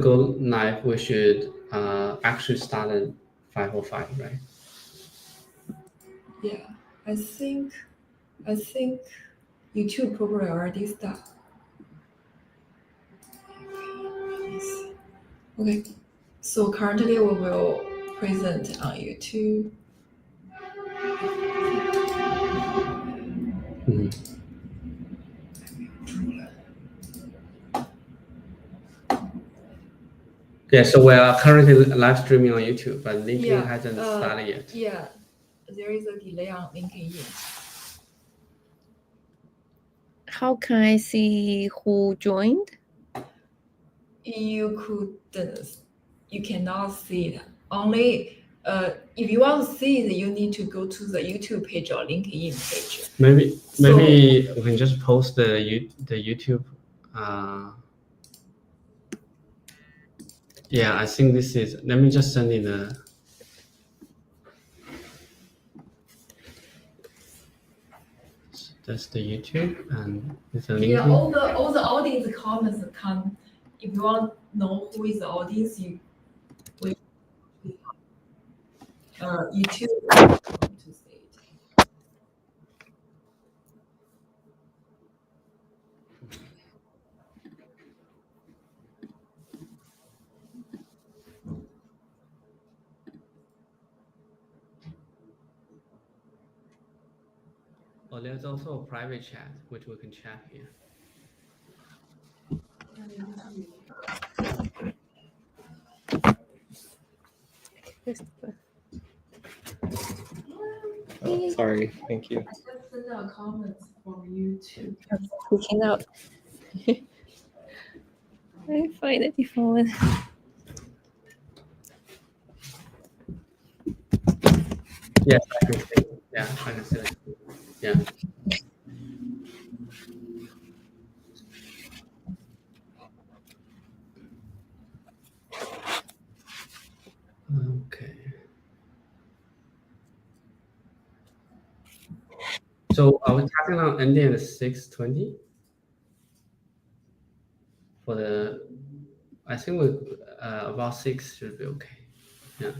go live, we should actually start at 5:05, right? Yeah, I think YouTube probably already started. Okay, so currently we will present on YouTube. Yeah, so we are currently live streaming on YouTube, but linking Yeah, hasn't started yet. Yeah, there is a delay on linking in. How can I see who joined? You cannot see it. Only if you want to see it, you need to go to the YouTube page or LinkedIn page. Maybe we can just post the YouTube. Yeah, I think this is. Let me just send in the. That's the YouTube, and it's a link. Yeah, all the audience comments come. If you want to know who is the audience, YouTube to see it. Oh, there's also a private chat which we can chat here. Oh, sorry, thank you. I just sent out comments from YouTube. Speaking out. I find a different one. Yes, I can see it. Yeah, I can see it. Yeah. Okay. So are we talking about ending at 6:20? For the, I think we about 6 should be okay. Yeah.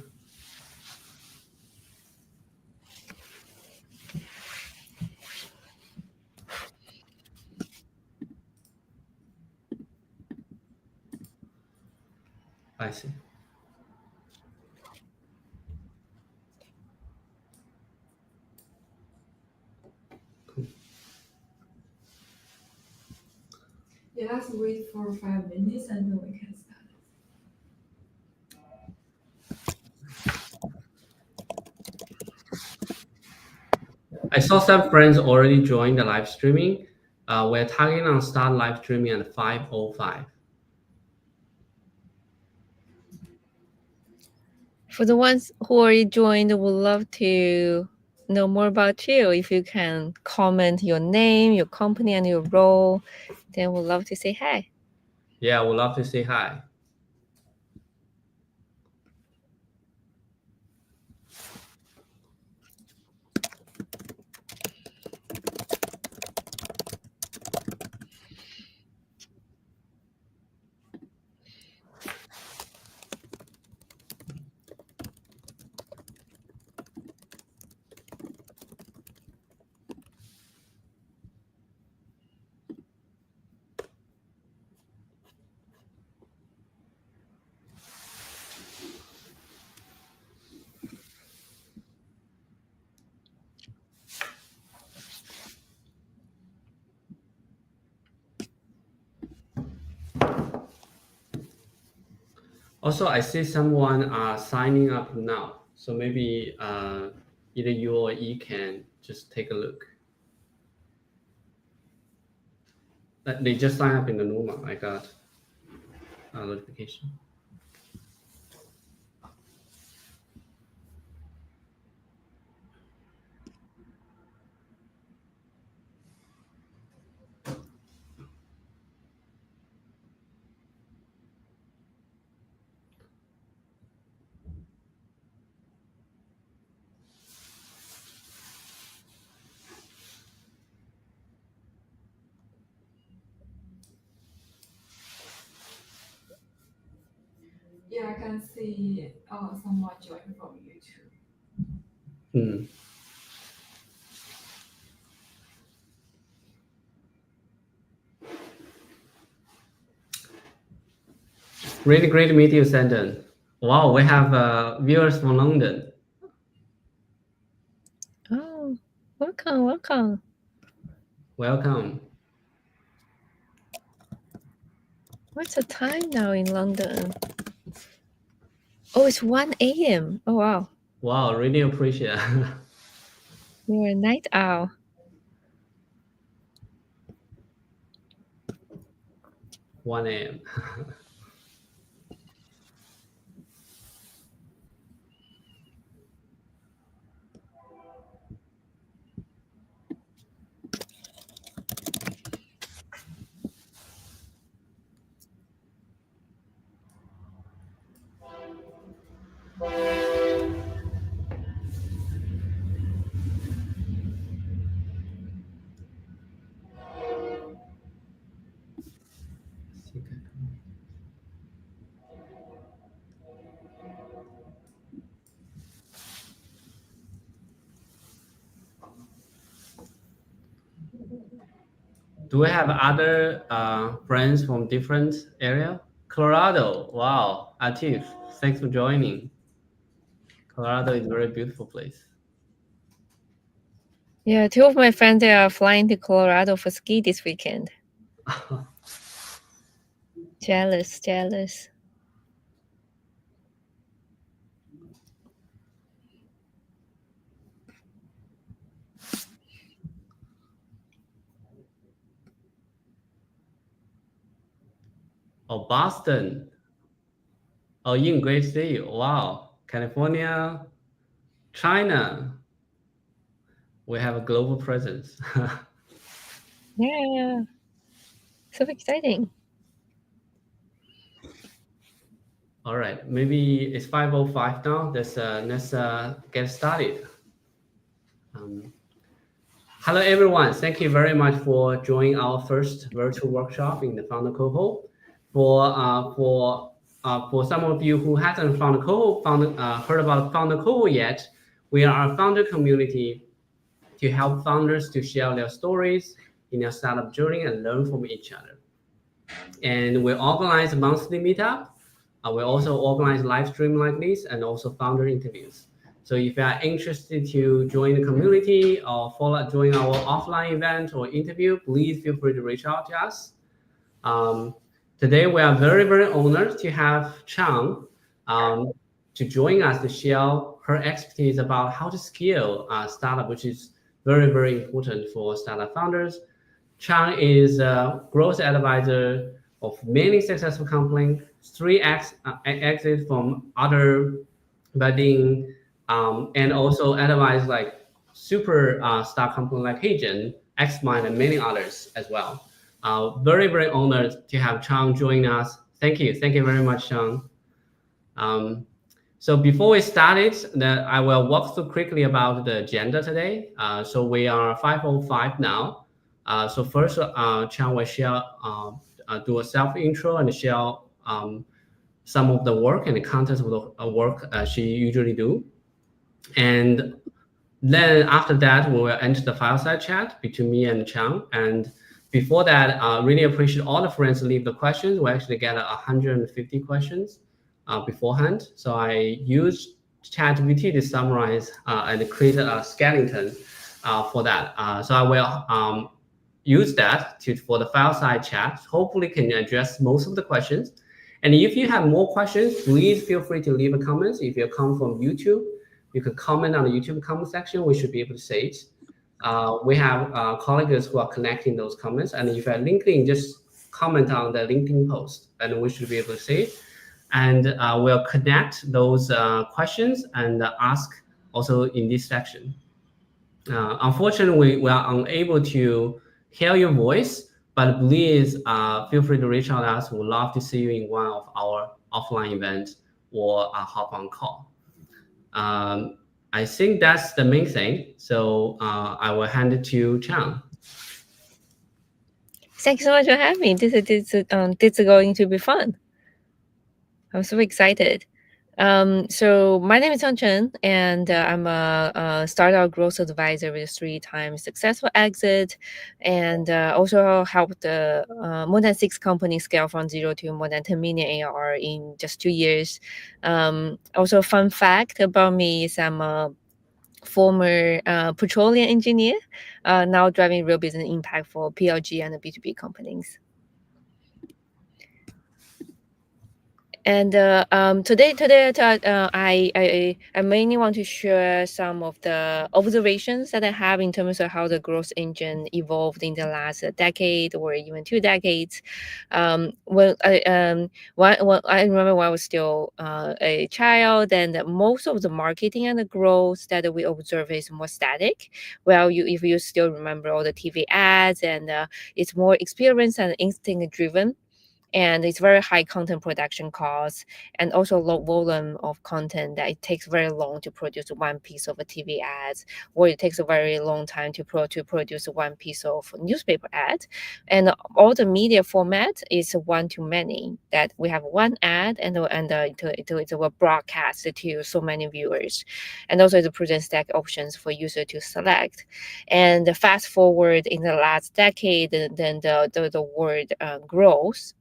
I see. Cool. Yeah, let's wait for 5 minutes and then we can start. I saw some friends already joined the live streaming. We're targeting on start live streaming at 5:05. For the ones who already joined, would love to know more about you. If you can comment your name, your company, and your role, then we'd love to say hi. Yeah, we'd love to say hi. Also, I see someone signing up now. So maybe either you or E can just take a look. They just signed up in the Numa. I got a notification. Yeah, I can see someone join from YouTube. Hmm. Really great to meet you, Sandon. Wow, we have viewers from London. Oh, welcome, welcome. Welcome. What's the time now in London? Oh, it's 1 a.m. Oh, wow. Wow, really appreciate it. You're a night owl. One a.m. Do we have other friends from different area? Colorado. Wow, Atif, thanks for joining. Colorado is a very beautiful place. Yeah, two of my friends, they are flying to Colorado for ski this weekend. Jealous, jealous. Oh, Boston. Oh, in great city. Wow, California, China. We have a global presence. Yeah, so exciting. All right, maybe it's 5:05 now. Let's get started. Hello, everyone. Thank you very much for joining our first virtual workshop in the Founder Cohort. For some of you who hasn't heard about Founder Cohort yet, we are a founder community to help founders to share their stories in their startup journey and learn from each other. And we organize a monthly meetup. We also organize live stream like this and also founder interviews. So if you are interested to join the community or join our offline event or interview, please feel free to reach out to us. Today we are very, very honored to have Chang to join us to share her expertise about how to scale a startup, which is very, very important for startup founders. Chang is a growth advisor of many successful companies, three exit from other Bardeen, and also advise like super star company like Hagen, XMind, and many others as well. Very, very honored to have Chang join us. Thank you. Thank you very much, Chang. So before we started, I will walk through quickly about the agenda today. So we are 5:05 now. So first, Chang will share, do a self intro and share some of the work and the content of the work she usually do. And then after that, we will enter the fireside chat between me and Chang. And before that, really appreciate all the friends leave the questions. We actually get 150 questions beforehand. So I used ChatGPT to summarize and create a skeleton for that. So I will use that for the fireside chat. Hopefully, can address most of the questions. And if you have more questions, please feel free to leave a comments. If you come from YouTube, you can comment on the YouTube comment section. We should be able to say it. We have colleagues who are connecting those comments. And if you're LinkedIn, just comment on the LinkedIn post and we should be able to see it. And we'll connect those questions and ask also in this section. Unfortunately, we are unable to hear your voice, but please feel free to reach out to us. We'd love to see you in one of our offline events or hop on call. I think that's the main thing. So I will hand it to Chang. Thanks so much for having me. This is going to be fun. I'm so excited. So my name is Chang Chen, and I'm a startup growth advisor with 3 times successful exit, and also helped more than 6 companies scale from 0 to more than 10 million ARR in just 2 years. Also, fun fact about me is I'm a former petroleum engineer, now driving real business impact for PLG and B2B companies. And today, I mainly want to share some of the observations that I have in terms of how the growth engine evolved in the last decade or even 2 decades. When I remember when I was still a child, and most of the marketing and the growth that we observe is more static. Well, if you still remember all the TV ads, and it's more experience and instinct driven, and it's very high content production costs, and also low volume of content that it takes very long to produce one piece of a TV ads, or it takes a very long time to produce one piece of newspaper ad. And all the media format is one to many, that we have one ad and it will broadcast to so many viewers, and also it presents stack options for user to select. And fast forward in the last decade, then the word growth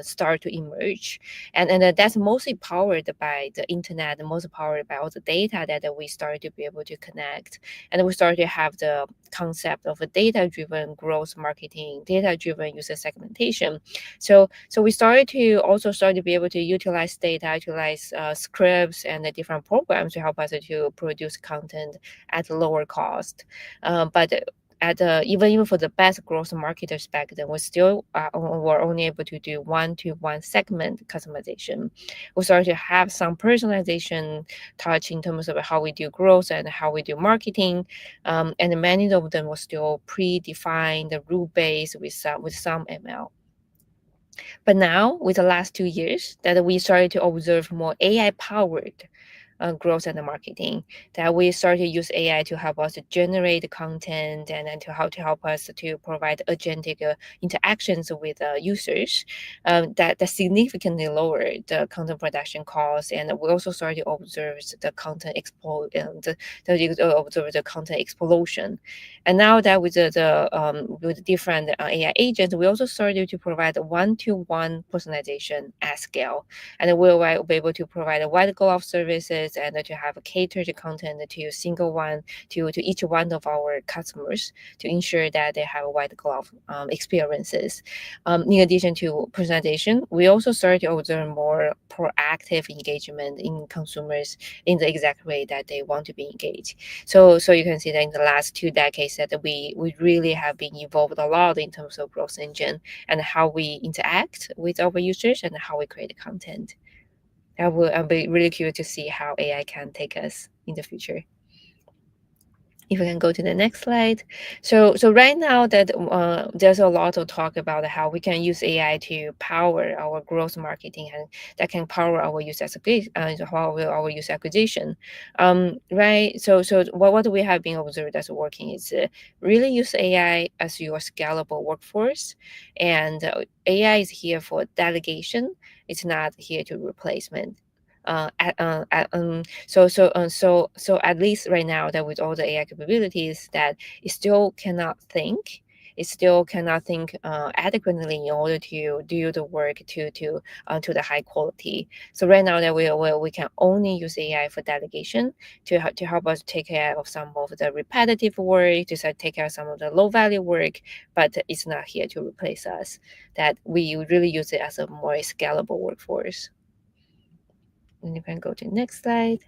start to emerge, and that's mostly powered by the internet, and mostly powered by all the data that we started to be able to connect, and we started to have the concept of a data-driven growth marketing, data-driven user segmentation. So we started to be able to utilize data, utilize scripts and the different programs to help us to produce content at lower cost. But even for the best growth marketers back then, we still were only able to do one-to-one segment customization. We started to have some personalization touch in terms of how we do growth and how we do marketing, and many of them were still predefined, rule-based with some ML. But now, with the last 2 years, that we started to observe more AI-powered growth and marketing, that we started to use AI to help us to generate content, and then to help us to provide agentic interactions with users, that significantly lowered the content production costs. And we also started to observe the content explosion. And now that with different AI agents, we also started to provide one-to-one personalization at scale, and we'll be able to provide a white glove services, and to have a catered content to single one to each one of our customers, to ensure that they have a white glove experiences. In addition to personalization, we also started to observe more proactive engagement in consumers in the exact way that they want to be engaged. So you can see that in the last 2 decades that we really have been evolved a lot in terms of growth engine and how we interact with our users and how we create content. I'll be really curious to see how AI can take us in the future. If we can go to the next slide. So right now that there's a lot of talk about how we can use AI to power our growth marketing, and that can power our user acquisition, right? So what we have been observed as working is really use AI as your scalable workforce, and AI is here for delegation. It's not here to replacement. So at least right now, that with all the AI capabilities, that it still cannot think. It still cannot think adequately in order to do the work to the high quality. So right now that we can only use AI for delegation to help us take care of some of the repetitive work, to take care of some of the low value work, but it's not here to replace us. That we really use it as a more scalable workforce. And you can go to the next slide.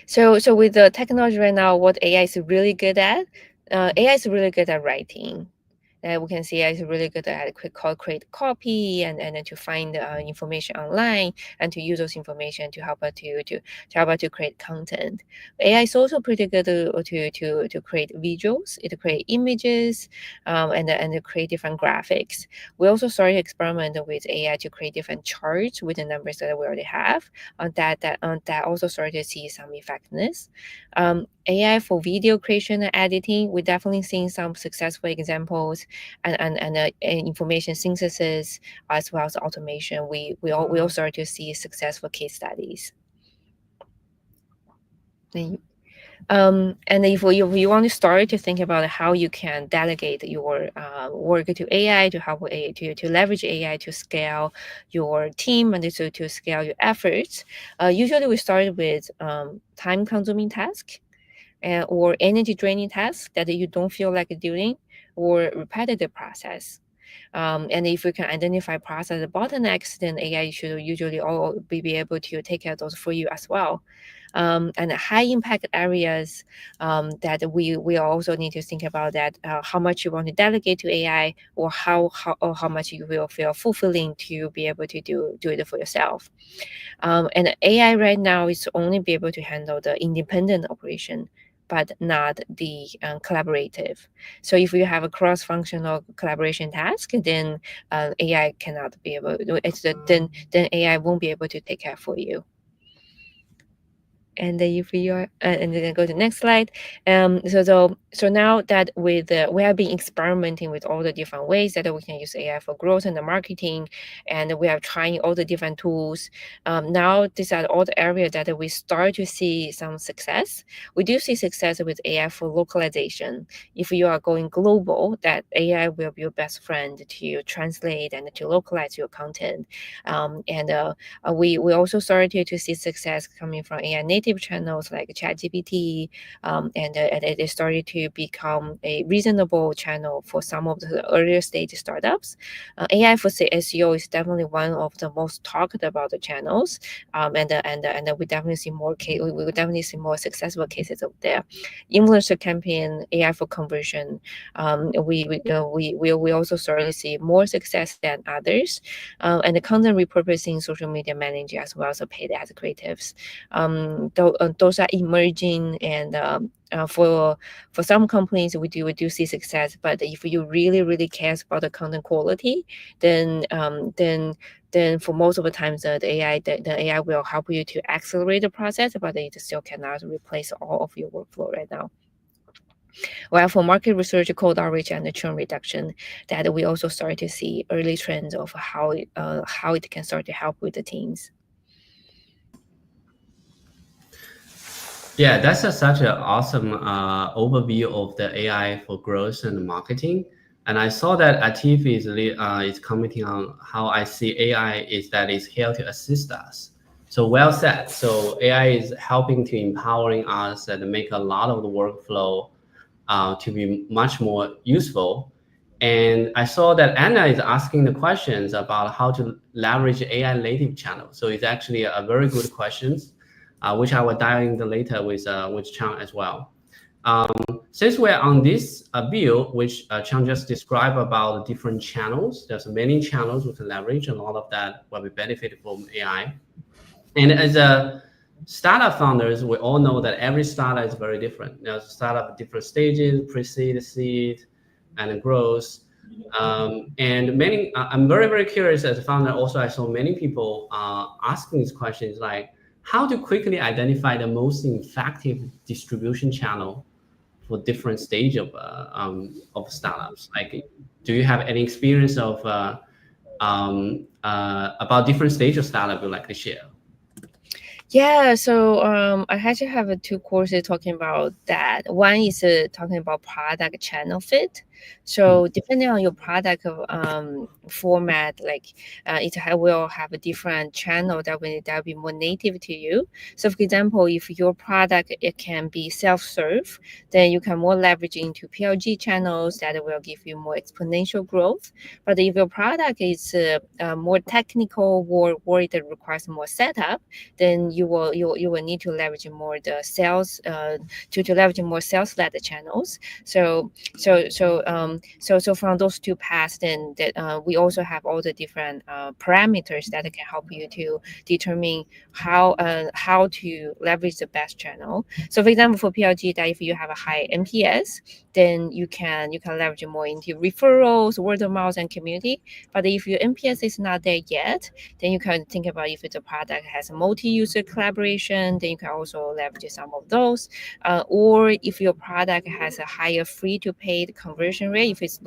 So with the technology right now, what AI is really good at, AI is really good at writing. We can see it's really good at create copy, and then to find information online, and to use those information to help us to create content. AI is also pretty good to create visuals, to create images, and to create different graphics. We also started to experiment with AI to create different charts with the numbers that we already have. That also started to see some effectiveness. AI for video creation and editing, we're definitely seeing some successful examples. and information synthesis as well as automation. We all start to see successful case studies. And if you want to start to think about how you can delegate your work to AI to help to leverage AI to scale your team and to scale your efforts, usually we start with time-consuming tasks or energy-draining tasks that you don't feel like doing, or repetitive process. And if we can identify process bottlenecks, then AI should usually all be able to take care of those for you as well. And high impact areas that we also need to think about that how much you want to delegate to AI, or how much you will feel fulfilling to be able to do it for yourself. And AI right now is only be able to handle the independent operation, but not the collaborative. So if you have a cross-functional collaboration task, then AI cannot be able to do it. Then AI won't be able to take care for you. And then if you are, and then go to the next slide. So now that we have been experimenting with all the different ways that we can use AI for growth and the marketing, and we are trying all the different tools. Now these are all the areas that we start to see some success. We do see success with AI for localization. If you are going global, that AI will be your best friend to translate and to localize your content. We also started to see success coming from AI native channels like ChatGPT, and it started to become a reasonable channel for some of the earlier stage startups. AI for SEO is definitely one of the most talked about the channels, and we definitely see more we will definitely see more successful cases out there. Influencer campaign, AI for conversion, we also start to see more success than others, and the content repurposing, social media managing, as well as paid ad creatives. Those are emerging, and for some companies we do see success. But if you really cares about the content quality, then for most of the times the AI will help you to accelerate the process, but it still cannot replace all of your workflow right now. Well, for market research, cold outreach, and the churn reduction, that we also start to see early trends of how it can start to help with the teams. Yeah, that's such an awesome overview of the AI for growth and marketing. And I saw that Atif is commenting on how I see AI is that it's here to assist us. So well said. So AI is helping to empowering us and make a lot of the workflow to be much more useful. And I saw that Anna is asking the questions about how to leverage AI native channels. So it's actually a very good questions, which I will dive into later with Chang as well. Since we're on this view, which Chang just described about the different channels, there's many channels we can leverage, and all of that will be benefited from AI. And as a startup founders, we all know that every startup is very different. There's startup at different stages, pre-seed, seed, and growth. And many, I'm very curious as a founder. Also, I saw many people asking these questions like how to quickly identify the most effective distribution channel for different stage of startups. Like, do you have any experience of about different stage of startup you'd like to share? Yeah, so I actually have two courses talking about that. One is talking about product channel fit. So depending on your product format, like it will have a different channel that will be more native to you. So for example, if your product it can be self-serve, then you can more leverage into PLG channels that will give you more exponential growth. But if your product is more technical or it requires more setup, then you will need to leverage more the sales to leverage more sales-led channels. So from those two paths, then that we also have all the different parameters that can help you to determine how to leverage the best channel. So for example, for PLG, that if you have a high NPS, then you can leverage more into referrals, word of mouth, and community. But if your NPS is not there yet, then you can think about if the product has multi-user collaboration, then you can also leverage some of those. Or if your product has a higher free-to-paid conversion rate, if it's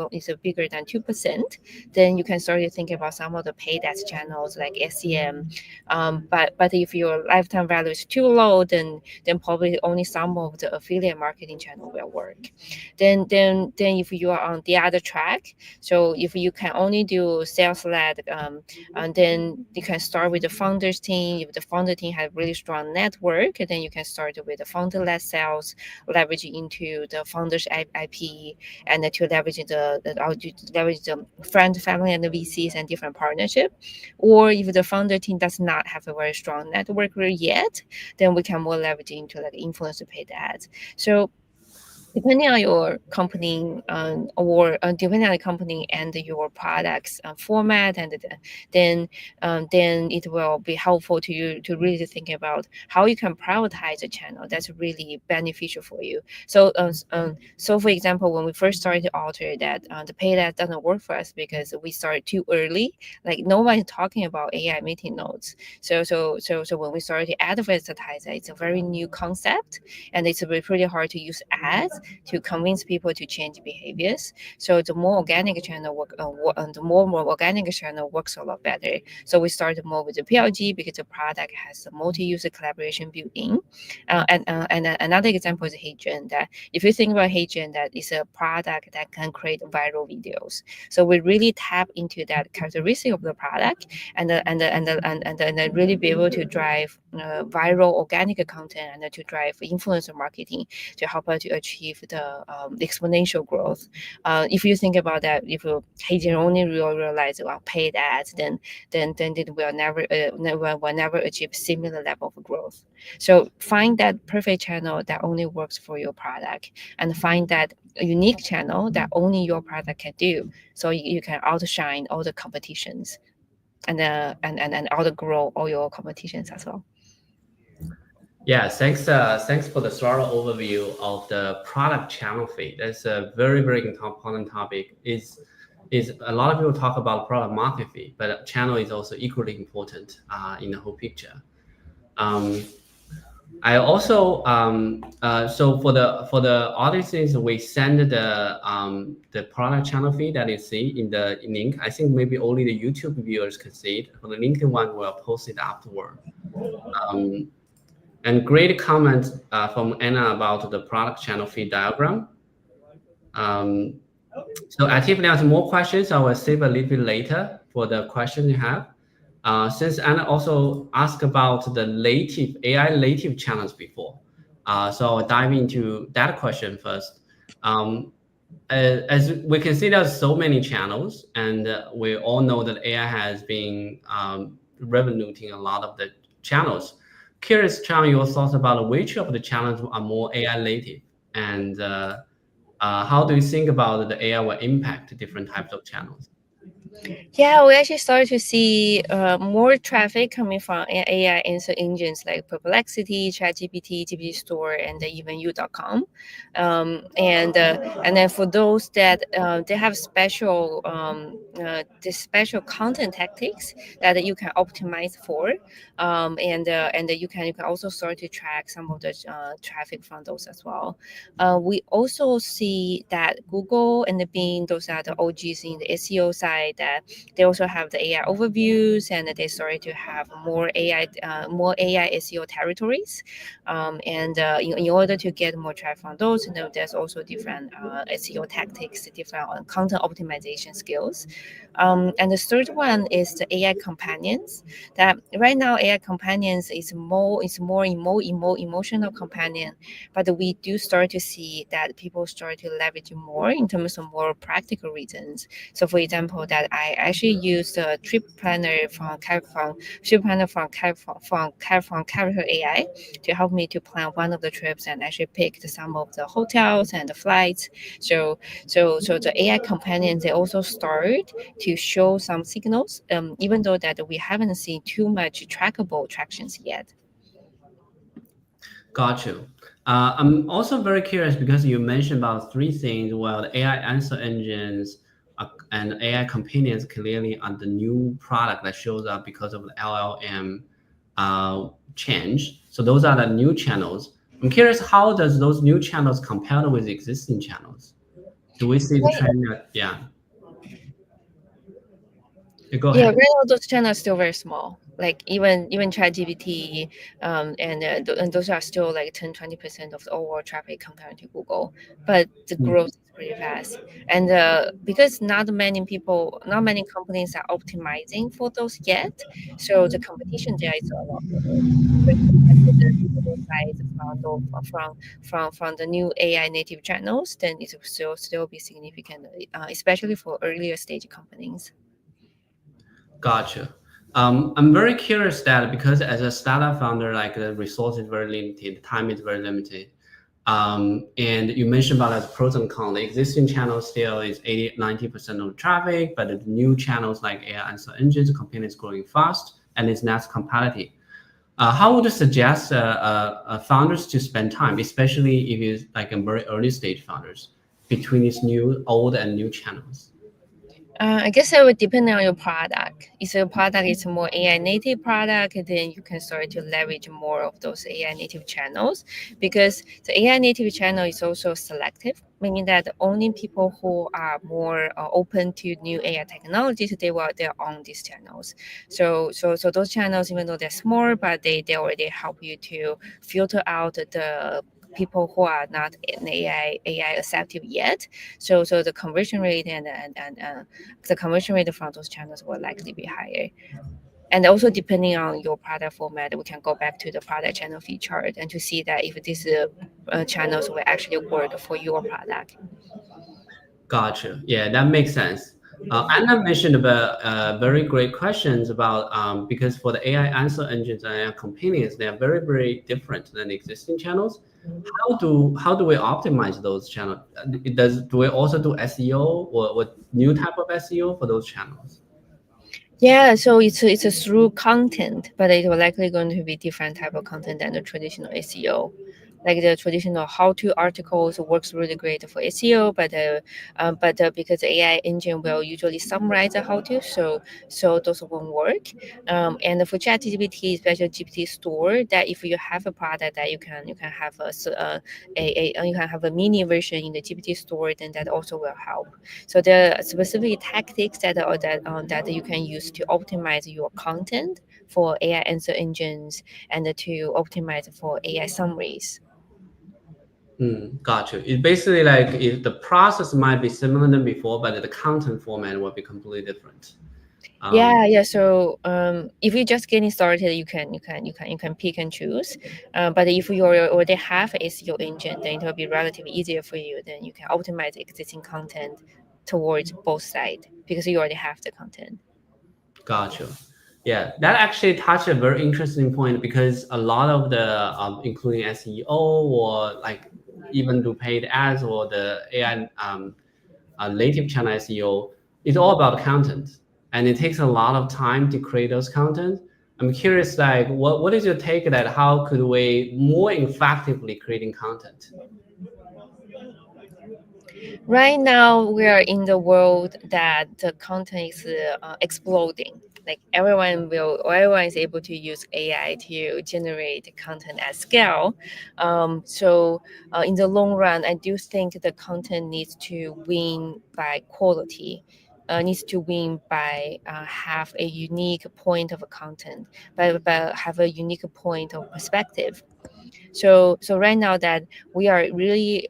bigger than 2%, then you can start to think about some of the paid ads channels like SEM. But if your lifetime value is too low, then probably only some of the affiliate marketing channel will work. Then if you are on the other track, so if you can only do sales-led, and then you can start with the founders team. If the founder team has really strong network, then you can start with the founder-led sales, leveraging into the founders IP, and to leverage the friend, family, and the VCs and different partnership. Or if the founder team does not have a very strong network yet, then we can more leverage into like influencer paid ads. So depending on your company or depending on the company and your products format, and then it will be helpful to you to really think about how you can prioritize a channel that's really beneficial for you. So for example, when we first started Otter, that the paid ad doesn't work for us because we started too early. Like nobody's talking about AI meeting notes. So when we started advertising, it's a very new concept, and it's pretty hard to use ads to convince people to change behaviors. So the more organic channel the more organic channel works a lot better. So we started more with the PLG because the product has a multi-user collaboration built in. And another example is HeyGen. That if you think about HeyGen, that is a product that can create viral videos. So we really tap into that characteristic of the product, and then really be able to drive viral organic content and to drive influencer marketing to help us to achieve the exponential growth. If you think about that, if HeyGen only realize about paid ads, then it will never achieve similar level of growth. So find that perfect channel that only works for your product, and find that unique channel that only your product can do, so you can outshine all the competitions and outgrow all your competitions as well. Yeah, thanks for the thorough overview of the product channel feed. That's a very, very important topic. Is a lot of people talk about product market fit, but channel is also equally important in the whole picture. I also so for the audiences, we send the product channel feed that you see in the link. I think maybe only the YouTube viewers can see it. For the LinkedIn one, we'll post it afterward. And great comment from Anna about the product channel feed diagram. So Tiffany has more questions. I will save a little bit later for the question you have. Since Anna also asked about the AI native channels before, so I'll dive into that question first. As we can see, there's so many channels, and we all know that AI has been revolutionizing a lot of the channels. Curious, Chang, your thoughts about which of the channels are more AI native, and how do you think about the AI will impact different types of channels? Yeah, we actually started to see more traffic coming from AI answer engines like Perplexity, ChatGPT, GPT Store, and even U.com. And then for those that they have special special content tactics that you can optimize for, and you can also start to track some of the traffic from those as well. We also see that Google and the Bing, those are the OGs in the SEO side, that they also have the AI overviews, and they started to have more AI SEO territories. And in order to get more traffic on those, there's also different SEO tactics, different content optimization skills. And the third one is the AI companions. That right now AI companions is more emotional companion, but we do start to see that people start to leverage more in terms of more practical reasons. So for example, that I actually use a trip planner from Character AI to help me to plan one of the trips and actually pick some of the hotels and the flights. So the AI companions, they also start to show some signals, even though that we haven't seen too much trackable tractions yet. Got you. I'm also very curious because you mentioned about three things. Well, the AI answer engines and AI companions clearly are the new product that shows up because of the LLM change. So those are the new channels. I'm curious, how does those new channels compare with existing channels? Do we see the trend that, yeah. Go Yeah, ahead. right now those channels are still very small. Like even ChatGPT, and those are still like 10-20% of the overall traffic compared to Google. But the Mm, growth is pretty fast, and because not many people, not many companies are optimizing for those yet, so the competition there is a lot bigger. But compared to the size from the new AI native channels, then it will still be significant, especially for earlier stage companies. Gotcha. I'm very curious that because as a startup founder, like the resource is very limited, time is very limited. And you mentioned about as pros and cons. The existing channel still is 80-90% of traffic, but the new channels like AI answer engines, the company is growing fast and it's not competitive. How would you suggest founders to spend time, especially if it's like a very early stage founders, between these new, old and new channels? I guess it would depend on your product. If your product is a more AI native product, then you can start to leverage more of those AI native channels, because the AI native channel is also selective, meaning that only people who are more open to new AI technologies, they're on these channels. So those channels, even though they're small, but they already help you to filter out the people who are not in AI acceptive yet. So the conversion rate and the conversion rate from those channels will likely be higher. And also depending on your product format, we can go back to the product channel feature and to see that if these channels will actually work for your product. Gotcha. Yeah, that makes sense. Anna mentioned about very great questions about because for the AI answer engines and AI companions, they are very, very different than existing channels. How do we optimize those channels? Do we also do SEO or what new type of SEO for those channels? Yeah, so it's a through content, but it will likely going to be different type of content than the traditional SEO. Like the traditional how-to articles works really great for SEO, but because the AI engine will usually summarize the how-to, so those won't work. And for ChatGPT, especially GPT store, that if you have a product that you can have you can have a mini version in the GPT store, then that also will help. So there are specific tactics that you can use to optimize your content for AI answer engines and to optimize for AI summaries. Got you. It's basically like if the process might be similar than before, but the content format will be completely different. Yeah. So if you're just getting started, you can pick and choose. But if you already have a SEO engine, then it will be relatively easier for you. Then you can optimize existing content towards both sides because you already have the content. Gotcha. Yeah, that actually touched a very interesting point because a lot of the, including SEO or like even do paid ads or the AI native channel SEO, it's all about content, and it takes a lot of time to create those content. I'm curious, like, what is your take that how could we more effectively creating content? Right now, we are in the world that the content is exploding. Like everyone is able to use AI to generate content at scale. So in the long run, I do think the content needs to win by quality. Needs to win by have a unique point of content, but have a unique point of perspective. So right now that we are really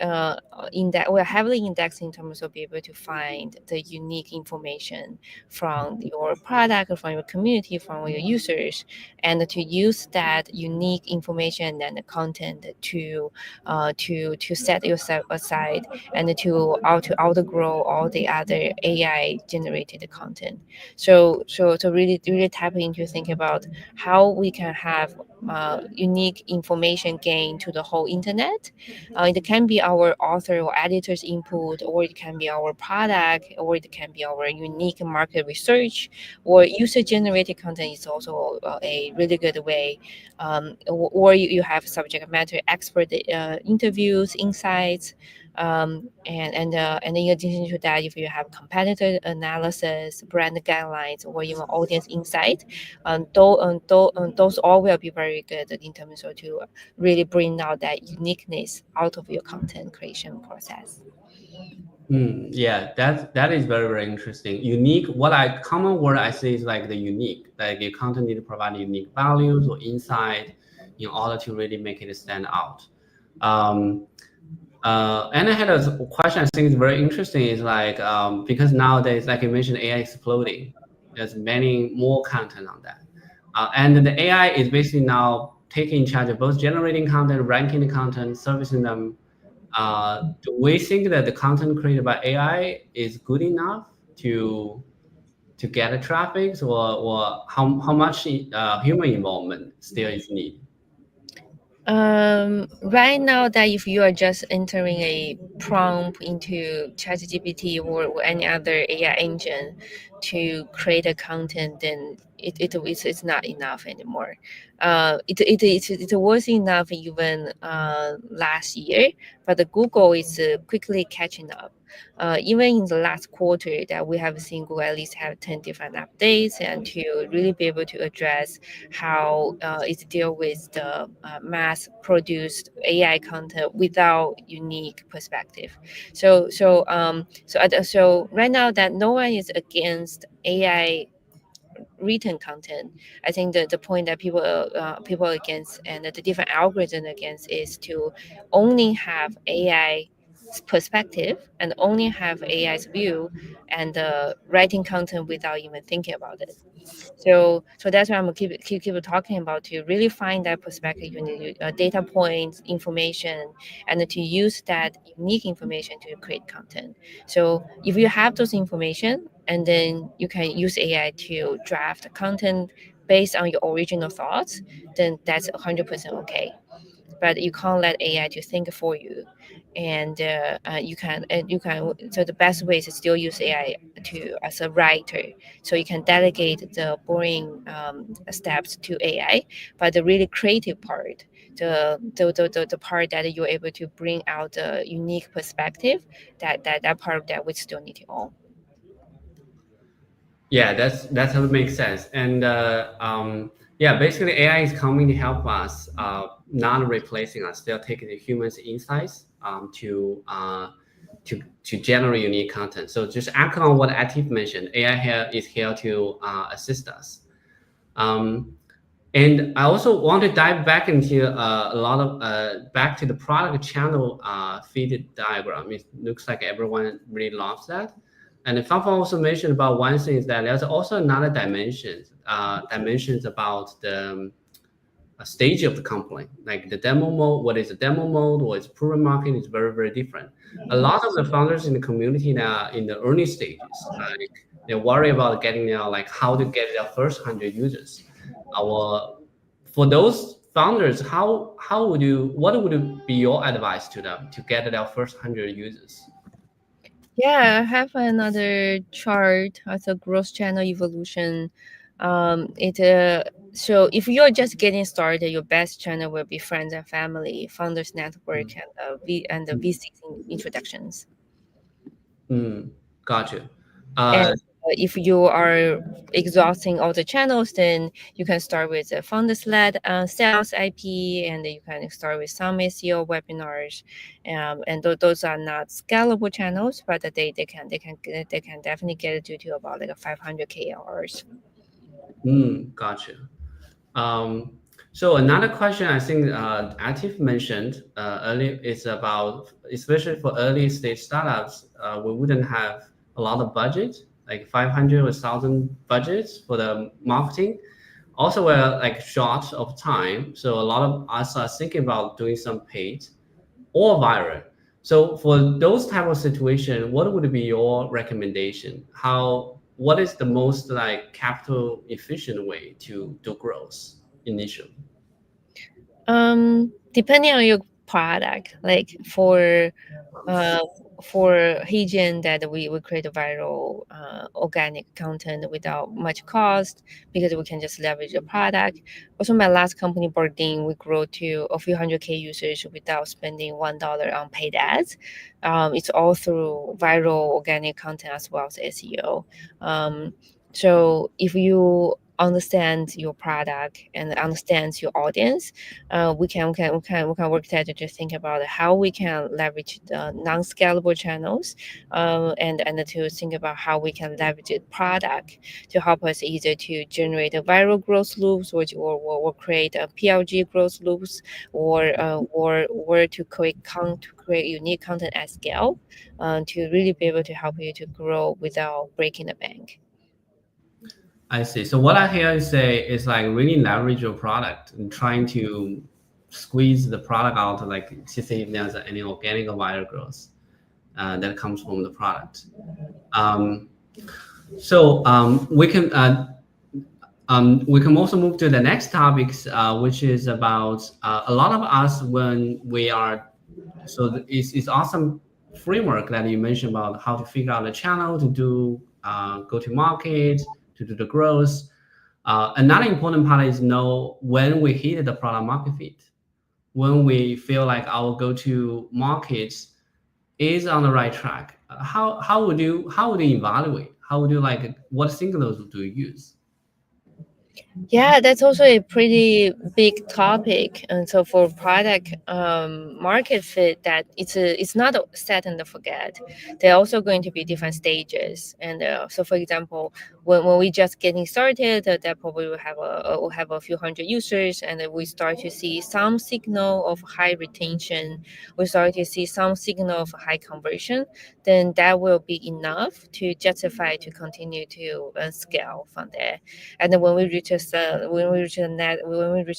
in that we're heavily indexed in terms of be able to find the unique information from your product or from your community, from your users, and to use that unique information and the content to set yourself aside and to outgrow all the other AI generated content. So really tap into think about how we can have unique information gain to the whole internet. It can be our author author or editor's input, or it can be our product, or it can be our unique market research, or user-generated content is also a really good way. Or you have subject matter expert interviews, insights, and in addition to that, if you have competitor analysis, brand guidelines, or even audience insight, those all will be very good in terms of to really bring out that uniqueness out of your content creation process. Yeah, that is very, very interesting. Unique. Common word I say is like the unique. Like your content need to provide unique values or insight in order to really make it stand out. And I had a question I think is very interesting is like because nowadays, like you mentioned, AI exploding. There's many more content on that, and the AI is basically now taking charge of both generating content, ranking the content, servicing them. Do we think that the content created by AI is good enough to get the traffic, or how much human involvement still is needed? Right now, that if you are just entering a prompt into ChatGPT or any other AI engine to create a content, then it's not enough anymore. It was enough even last year, but the Google is quickly catching up. Even in the last quarter, that we have seen Google at least have 10 different updates, and to really be able to address how it deal with the mass-produced AI content without unique perspective. So right now that no one is against AI written content. I think the point that people against and the different algorithm against is to only have AI perspective and only have AI's view and writing content without even thinking about it. So that's why I'm keep talking about, to really find that perspective. You need data points, information, and to use that unique information to create content. So if you have those information, and then you can use AI to draft content based on your original thoughts, then that's 100% okay. But you can't let AI to think for you, and you can. So the best way is to still use AI to as a writer, so you can delegate the boring steps to AI, but the really creative part, the part that you're able to bring out the unique perspective, that part of that we still need to own. Yeah, that's how it makes sense. And yeah, basically AI is coming to help us, not replacing us. They're taking the humans' insights to generate unique content. So just acting on what Atif mentioned, AI is here to assist us. And I also want to dive back into a lot of back to the product channel feed diagram. It looks like everyone really loves that. And Fafa also mentioned about one thing is that there's also another dimensions about the stage of the company, like the demo mode. What is a demo mode? What is proven market is very, very different. A lot of the founders in the community now in the early stages, like they worry about getting like how to get their first 100 users. For those founders, what would be your advice to them to get their first 100 users? Yeah, I have another chart as a growth channel evolution. So if you're just getting started, your best channel will be friends and family, founders network, and the VCs introductions. Gotcha. And if you are exhausting all the channels, then you can start with a founder-led sales IP, and you can start with some SEO webinars. And those are not scalable channels, but they can definitely get you to about like a 500K hours. Gotcha. So another question I think Atif mentioned earlier is about, especially for early stage startups, we wouldn't have a lot of budget, like 500 or 1,000 budgets for the marketing. Also, we're like short of time, so a lot of us are thinking about doing some paid or viral. So for those type of situation, what would be your recommendation? What is the most like capital efficient way to do growth initially? Depending on your product, like uh, for Heijin, that we create a viral organic content without much cost because we can just leverage the product. Also, my last company, Bardeen, we grew to a few hundred K users without spending $1 on paid ads. It's all through viral organic content as well as SEO. So if you understand your product and understands your audience, we can work together to think about how we can leverage the non-scalable channels, and to think about how we can leverage the product to help us either to generate a viral growth loops, or create a PLG growth loops, or to create unique content at scale, to really be able to help you to grow without breaking the bank. I see. So what I hear you say is like really leverage your product and trying to squeeze the product out, like to see if there's any organic or viral growth that comes from the product. We can also move to the next topics, which is about a lot of us when we are. So it's awesome framework that you mentioned about how to figure out the channel to do go to market, to do the growth. Another important part is know when we hit the product market fit, when we feel like our go-to market is on the right track. How would you evaluate? How would you like what signals do you use? Yeah, that's also a pretty big topic. And so for product market fit, that it's not a set and forget. There are also going to be different stages. And so, for example, when we just getting started, that probably will have a few hundred users, and then we start to see some signal of high retention. We start to see some signal of high conversion. Then that will be enough to justify to continue to scale from there. And then when we reach the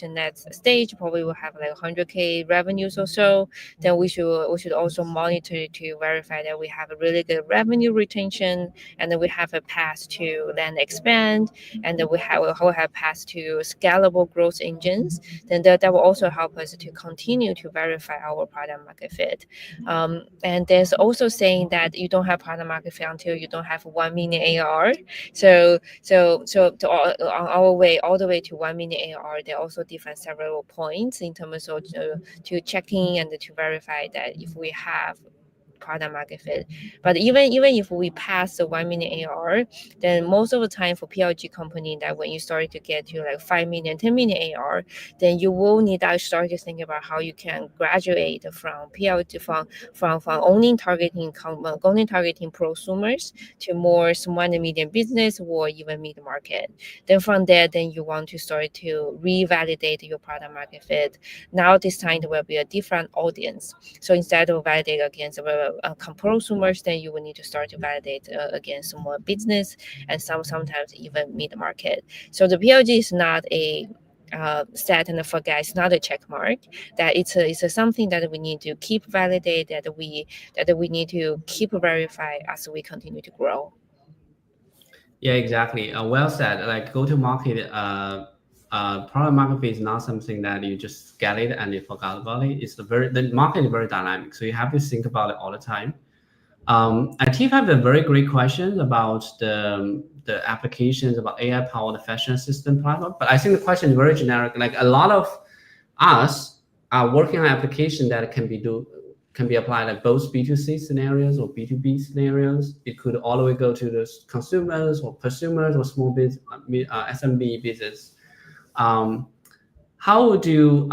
next stage, probably we'll have like 100K revenues or so. Then we should also monitor to verify that we have a really good revenue retention, and then we have a path to then expand, and then we'll have path to scalable growth engines. Then that will also help us to continue to verify our product market fit. And there's also saying that you don't have product market fit until you don't have 1 million AR. So on our way all the way to 1 million AR, there are also different several points in terms of to checking and to verify that if we have product market fit. But even if we pass the 1 million AR, then most of the time for PLG company, that when you start to get to like 5 million, 10 million AR, then you will need to start to think about how you can graduate from PLG from only targeting prosumers to more small and medium business or even mid market. Then from there, then you want to start to revalidate your product market fit. Now this time there will be a different audience. So instead of validate against prosumers, then you will need to start to validate against more business and sometimes even mid market. So the PLG is not a set and forget. It's not a check mark. That it's something that we need to keep validate, that we need to keep verify as we continue to grow. Yeah, exactly. Well said. Like go to market, product market fit is not something that you just get it and you forgot about it. The market is very dynamic, so you have to think about it all the time. I think I have a very great question about the applications about AI powered fashion assistant platform, but I think the question is very generic. Like a lot of us are working on application that can be applied like both B2C scenarios or B2B scenarios. It could all the way go to the consumers or prosumers or small business, SMB business. How would you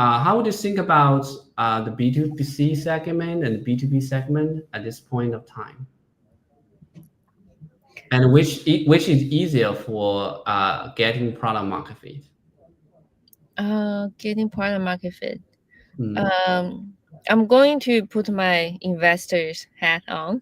think about the B2C segment and the B2B segment at this point of time? And which is easier for getting product market fit? Getting product market fit. Mm. I'm going to put my investor's hat on.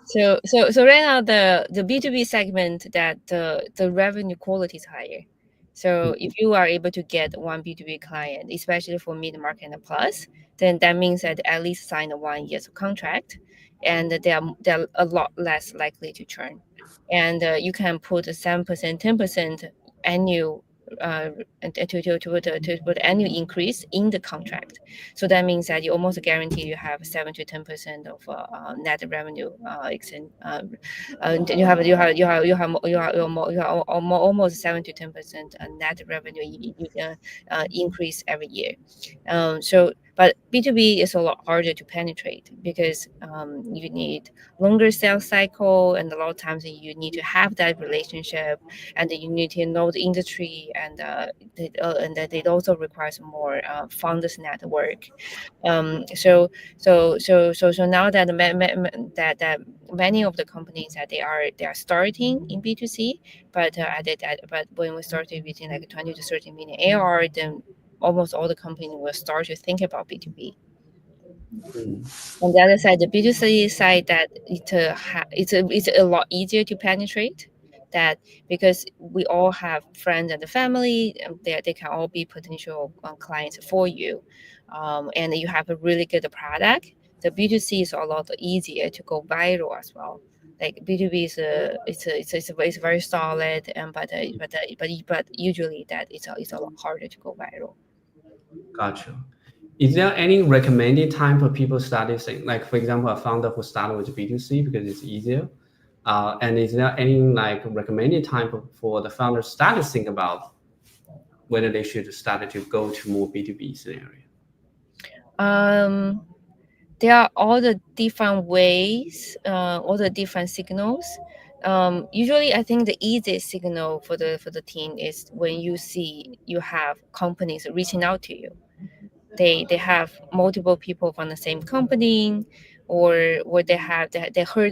So right now the B2B segment, that the revenue quality is higher. So if you are able to get one B2B client, especially for mid market and plus, then that means that at least sign a 1 year contract, and they're a lot less likely to churn. And you can put a 7%, 10% annual to put annual increase in the contract. So that means that you almost guarantee you have 7 to 10% of net revenue. You have almost 7 to 10% net revenue you can increase every year. But B2B is a lot harder to penetrate because you need longer sales cycle, and a lot of times you need to have that relationship, and you need to know the industry, and that it also requires more founders network. So now that that many of the companies that they are starting in B2C, but but when we started within like 20 to 30 million ARR, then almost all the companies will start to think about B2B. On the other side, the B2C side, that it's a lot easier to penetrate. That because we all have friends and the family, they can all be potential clients for you, and you have a really good product. The B2C is a lot easier to go viral as well. Like B2B is it's very solid, and but usually that it's a lot harder to go viral. Gotcha. Is there any recommended time for people starting thing? Like for example, a founder who started with B2C because it's easier. And is there any like recommended time for the founder to start to think about whether they should start to go to more B2B scenario? There are all the different ways, all the different signals. Usually, I think the easiest signal for the team is when you see you have companies reaching out to you. They have multiple people from the same company, or they heard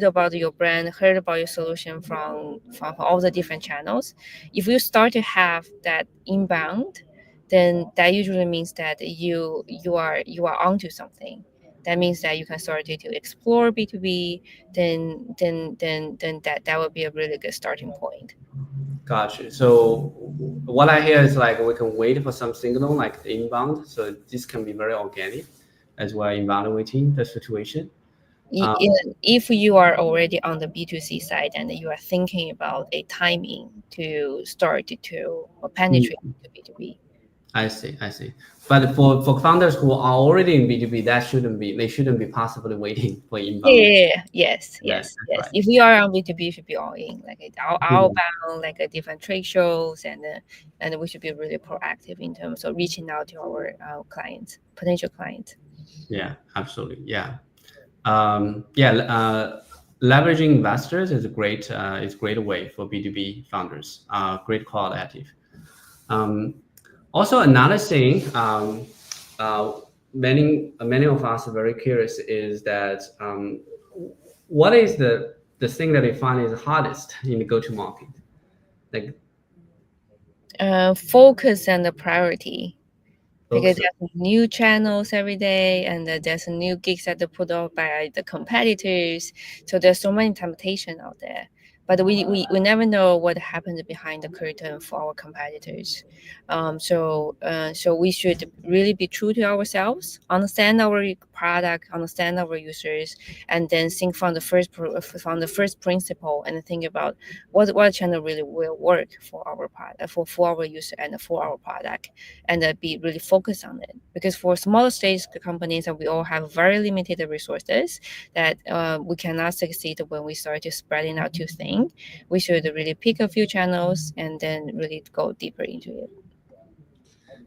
about your brand, heard about your solution from all the different channels. If you start to have that inbound, then that usually means that you are onto something. That means that you can start to explore B2B. Then that would be a really good starting point. Gotcha. So what I hear is like we can wait for some signal like the inbound. So this can be very organic as we're evaluating the situation. If you are already on the B2C side and you are thinking about a timing to start to penetrate into B2B. I see. But for founders who are already in B2B, they shouldn't be passively waiting for inbound. Yes. Right. If we are on B2B, we should be all in, like outbound, like different trade shows, and we should be really proactive in terms of reaching out to our clients, potential clients. Yeah, absolutely. Yeah. Leveraging investors is a great way for B2B founders. Great qualitative. Also, another thing, many of us are very curious is that what is the thing that they find is hardest in the go-to-market? Like focus and the priority. Because there's new channels every day, and there's new gigs that are put out by the competitors. So there's so many temptation out there. But we never know what happens behind the curtain for our competitors. So we should really be true to ourselves, understand our product, understand our users, and then think from the first principle, and think about what channel really will work for our product, for our user and for our product, and be really focused on it. Because for smaller stage companies, we all have very limited resources, that we cannot succeed when we start to spreading out too thin. We should really pick a few channels and then really go deeper into it.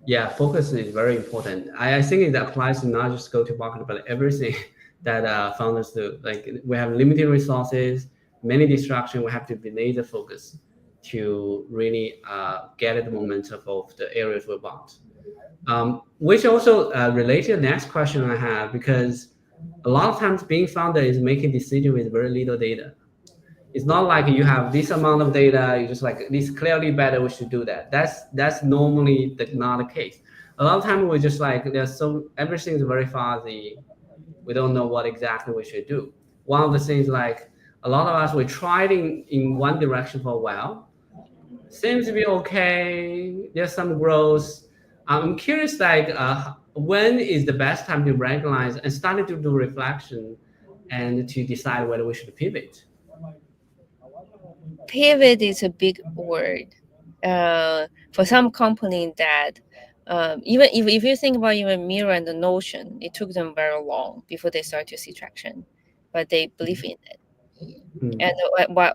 Yeah, focus is very important. I think it applies to not just go-to-market, but everything that founders do. Like we have limited resources, many distractions. We have to be laser focused to really get the momentum of the areas we want. Which also relates to the next question I have, because a lot of times being founder is making decisions with very little data. It's not like you have this amount of data, you just like, this clearly better, we should do that. That's normally not the case. A lot of times we just like, everything is very fuzzy. We don't know what exactly we should do. One of the things, like a lot of us, we tried in one direction for a while. Seems to be okay. There's some growth. I'm curious, like when is the best time to recognize and start to do reflection and to decide whether we should pivot? Pivot is a big word. for some company that even if you think about even Mirror and the Notion, it took them very long before they start to see traction, but they believe in it. Mm. And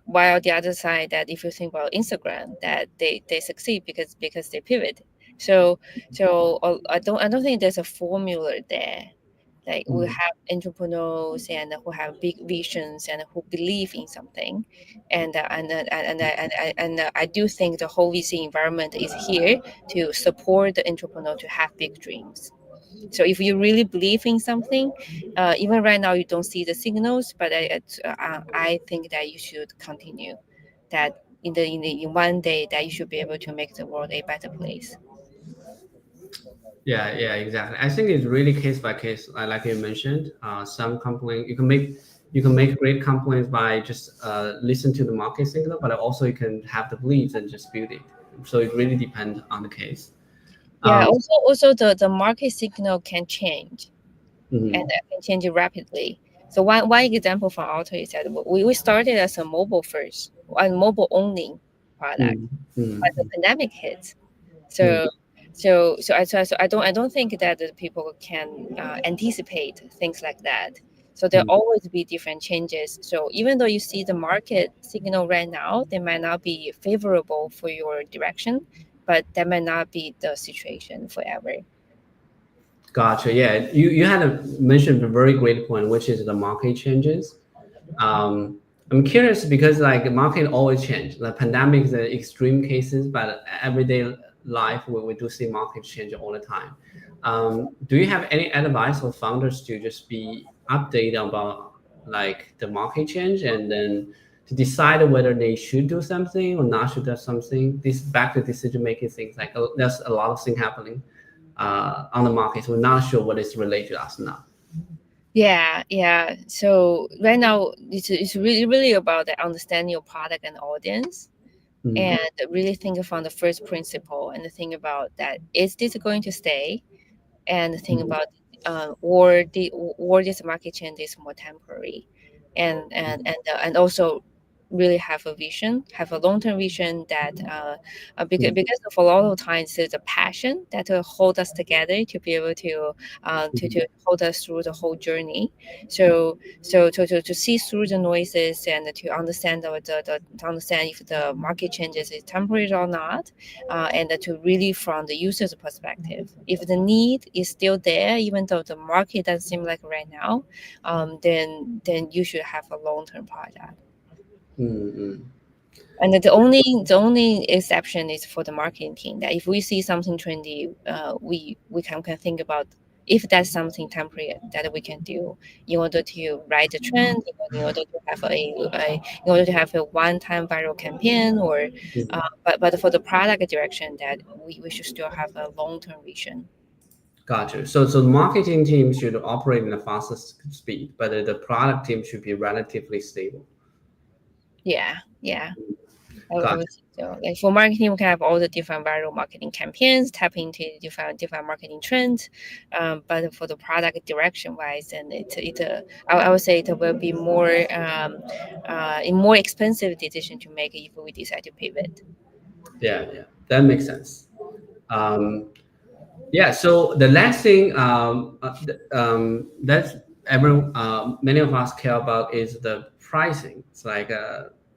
while the other side, that if you think about Instagram, that they succeed because they pivot. So I don't think there's a formula there. Like we have entrepreneurs and who have big visions and who believe in something, and I do think the whole VC environment is here to support the entrepreneur to have big dreams. So if you really believe in something, even right now you don't see the signals, but I think that you should continue. That in one day that you should be able to make the world a better place. Yeah, exactly. I think it's really case by case, like you mentioned. Some company you can make great companies by just listen to the market signal, but also you can have the beliefs and just build it. So it really depends on the case. Yeah. Also the market signal can change, Mhm. and that can change rapidly. So one example from Otter is that we started as a mobile first, a mobile only product, but the pandemic hit. So I don't think that the people can anticipate things like that. So there'll always be different changes. So even though you see the market signal right now, they might not be favorable for your direction, but that might not be the situation forever. Gotcha. Yeah, you had mentioned a very great point, which is the market changes. I'm curious because like the market always change. The pandemic is the extreme cases, but everyday life we do see market change all the time. Do you have any advice for founders to just be updated about like the market change and then to decide whether they should do something or not should do something? This back to decision making things like there's a lot of things happening on the market. So we're not sure what is related to us now. Yeah. So right now it's really about the understanding your product and audience, and really think from the first principle and think about that, is this going to stay, and think about or this market change is more temporary, and also really have a vision, have a long-term vision that because of a lot of times there's a passion that will hold us together to be able to hold us through the whole journey. To see through the noises and to understand to understand if the market changes is temporary or not, and to really from the user's perspective, if the need is still there even though the market doesn't seem like right now, then you should have a long-term project. And the only exception is for the marketing team, that if we see something trendy, we can think about if that's something temporary that we can do in order to ride the trend, in order to have a one-time viral campaign, or but for the product direction, that we should still have a long-term vision. Gotcha. So the marketing team should operate in a faster speed, but the product team should be relatively stable. Yeah. I Gotcha. would think so. Like for marketing, we can have all the different viral marketing campaigns, tap into different marketing trends. But for the product direction wise, and I would say it will be more a more expensive decision to make if we decide to pivot. Yeah, that makes sense. Yeah. So the last thing that many of us care about is the pricing. It's like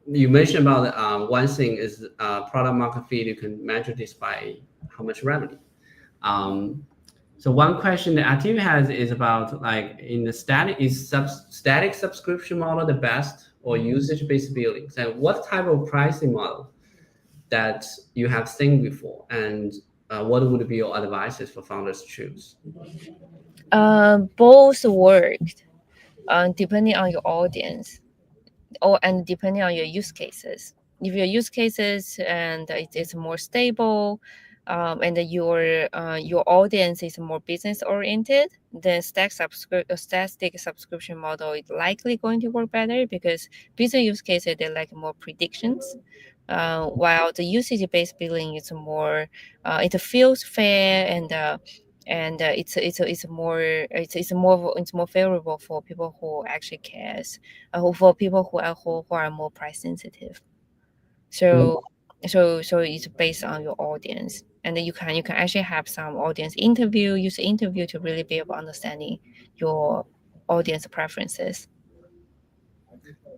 you mentioned about one thing is product market fit. You can measure this by how much revenue. So one question that our team has is about like in the static subscription model the best or usage-based billings, and what type of pricing model that you have seen before, and what would be your advices for founders to choose? Both worked, depending on your audience, and depending on your use cases. If your use cases and it's more stable, and your audience is more business oriented, then static subscription model is likely going to work better, because business use cases, they like more predictions, while the usage based billing is more it feels fair, and it's more favorable for people who actually cares, for people who are more price sensitive. So So it's based on your audience, and then you can actually have some audience interview, user interview, to really be able understanding your audience preferences.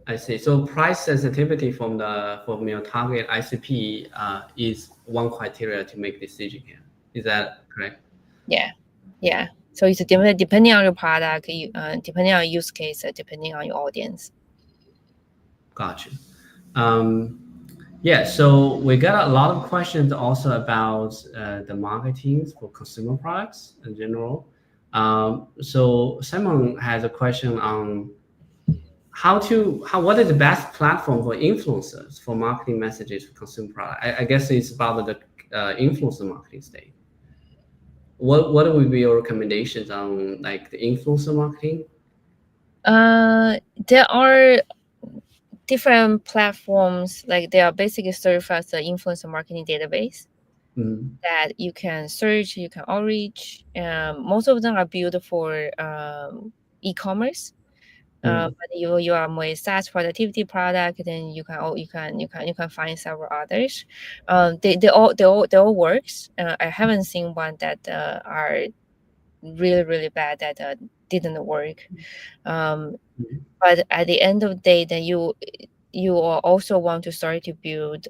I see. So price sensitivity from your target ICP is one criteria to make decision here. Is that correct? Yeah. So it's depending on your product, depending on use case, depending on your audience. Gotcha. Yeah, so we got a lot of questions also about the marketing for consumer products in general. So Simon has a question on what is the best platform for influencers for marketing messages for consumer product. I guess it's about the influencer marketing stage. What would be your recommendations on like the influencer marketing? There are different platforms, like they are basically served as the influencer marketing database that you can search, you can outreach. Most of them are built for e-commerce. But you are more SaaS productivity product, then you can find several others. They all works. I haven't seen one that are really bad that didn't work. But at the end of the day, then you also want to start to build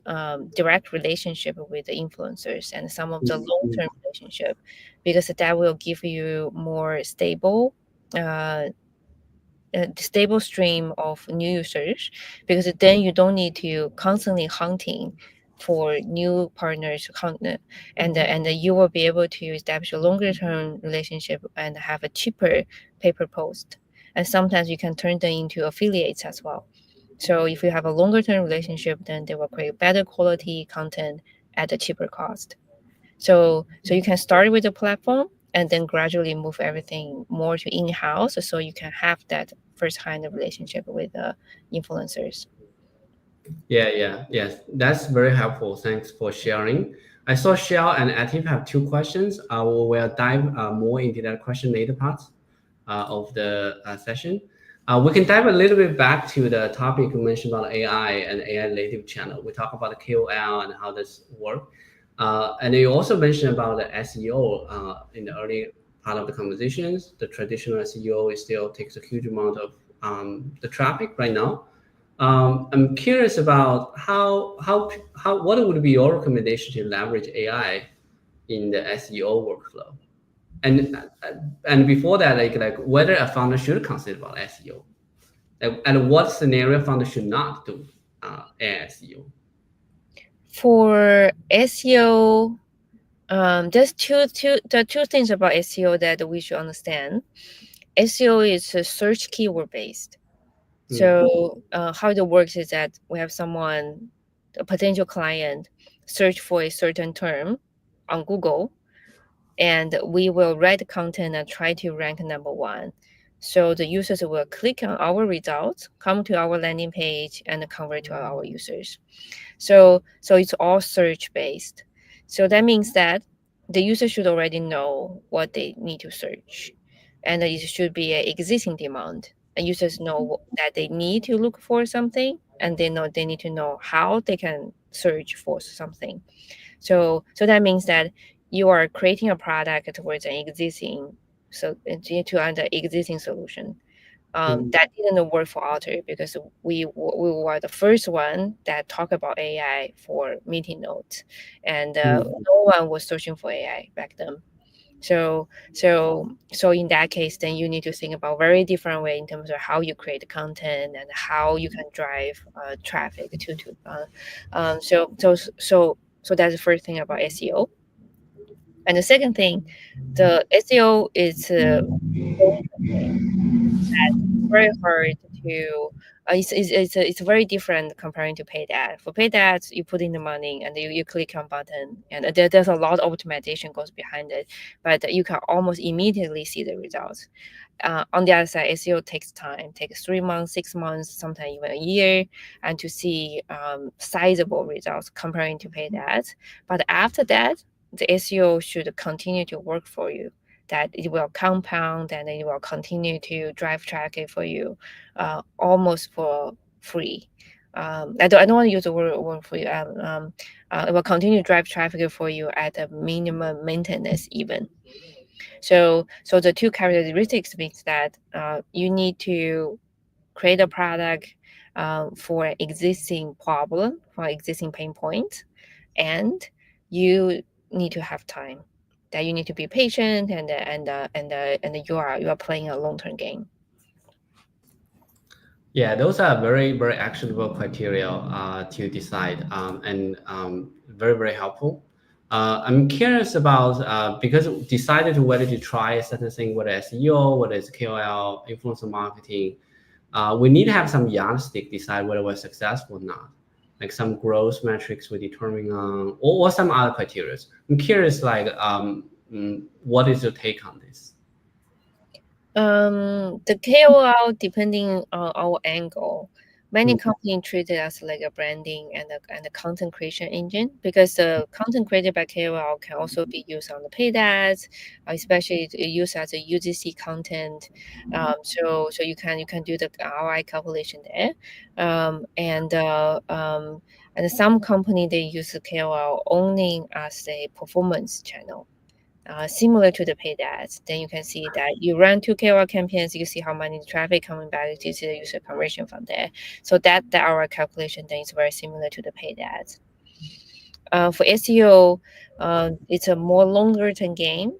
direct relationship with the influencers and some of the long-term relationship, because that will give you more stable stream of new users, because then you don't need to constantly hunting for new partners, and you will be able to establish a longer term relationship and have a cheaper pay-per post, and sometimes you can turn them into affiliates as well. So if you have a longer term relationship, then they will create better quality content at a cheaper cost. So you can start with the platform and then gradually move everything more to in-house, so you can have that first-hand relationship with the influencers. Yes, that's very helpful. Thanks for sharing. I saw Shell and Atif have two questions. I will dive more into that question later part of the session. We can dive a little bit back to the topic you mentioned about AI and AI native channel. We talk about the KOL and how this work. And you also mentioned about the SEO in the early part of the conversations. The traditional SEO still takes a huge amount of the traffic right now. I'm curious about what would be your recommendation to leverage AI in the SEO workflow, and before that, like whether a founder should consider about SEO, and what scenario founder should not do AI SEO. For SEO, there's two things about SEO that we should understand. SEO is a search keyword based. So how it works is that we have a potential client, search for a certain term on Google, and we will write the content and try to rank number one. So the users will click on our results, come to our landing page, and convert to our users. So it's all search based. So that means that the user should already know what they need to search, and it should be an existing demand. And users know that they need to look for something, and they need to know how they can search for something. So that means that you are creating a product towards an existing, to an existing solution. That didn't work for Otter because we were the first one that talked about AI for meeting notes, and no one was searching for AI back then. So in that case, then you need to think about very different way in terms of how you create the content and how you can drive traffic to. So that's the first thing about SEO. And the second thing, the SEO is very hard to. It's very different comparing to paid ad. For paid ads, you put in the money and you click on button, and there's a lot of optimization goes behind it, but you can almost immediately see the results. On the other side, SEO takes time, takes 3 months, 6 months, sometimes even a year, and to see sizable results comparing to paid ads. But after that, the SEO should continue to work for you, that it will compound and it will continue to drive traffic for you almost for free. I don't want to use the word for you. It will continue to drive traffic for you at a minimum maintenance even. So the two characteristics means that you need to create a product for existing problem, for existing pain point, and you need to have time. That you need to be patient, and you are playing a long term game. Yeah, those are very, very actionable criteria to decide, and very, very helpful. I'm curious about because decided to whether to try a certain thing, whether SEO, whether it's KOL, influencer marketing, we need to have some yardstick decide whether we're successful or not. Like some growth metrics we determine on, or some other criteria. I'm curious, like, what is your take on this? The KOL, depending on our angle, many Mm. companies treat it as like a branding and a content creation engine, because the content created by KOL can also be used on the paid ads, especially used as a UGC content. So you can do the ROI calculation there. And some company they use the KOL only as a performance channel. Similar to the paid ads, then you can see that you run 2 KOL campaigns, you see how many traffic coming back, you see the user conversion from there. So that our calculation then is very similar to the paid ads. For SEO, it's a more longer term game